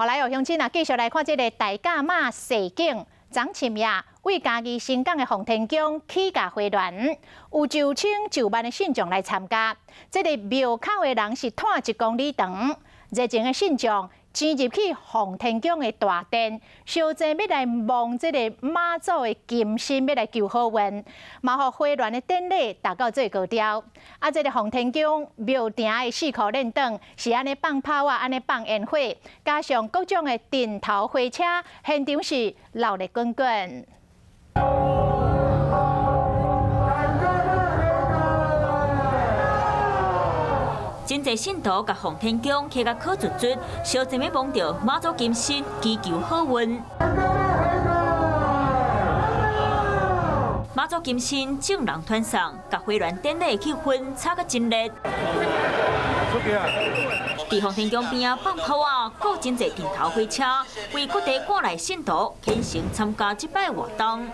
后来乡亲啊，继续来看这个大甲妈示警。昨深夜，为家己新港的奉天宫起驾回銮，有就千就万的信众来参加。这个庙口的人是拖1公里长，热情的信众潜入去奉天宫的大殿，烧钱要来望这个妈祖的金身，要来求好运，嘛互回銮的典礼达到最高潮。啊，这个奉天宫庙埕的4颗练灯是安尼放炮啊，安尼放烟火，加上各种的阵头火车，现场是闹热滚滚。真侪信徒甲奉天宫起甲考出出，烧钱要望到妈祖金身，祈求好运。妈祖金身众人团送，甲回銮典礼气氛炒甲真热。伫奉天宫边啊放炮啊，搁真侪阵头火车，为各地赶来信徒虔诚参加这摆活动。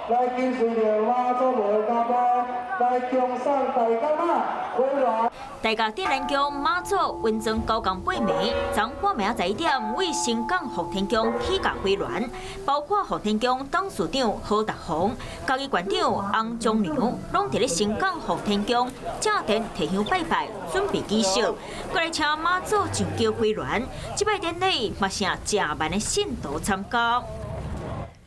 来敬随着妈祖庙家妈，来供送大家妈回銮。大家点燃宫妈祖温装高岗8暝，昨半暝仔1点为新港奉天宫起驾回銮，包括奉天宫董事长何达宏、嘉义县长翁忠良，拢伫咧新港奉天宫正殿提香拜拜，准备祈寿。过来请妈祖上轿回銮，这摆典礼嘛是10万的信徒参加。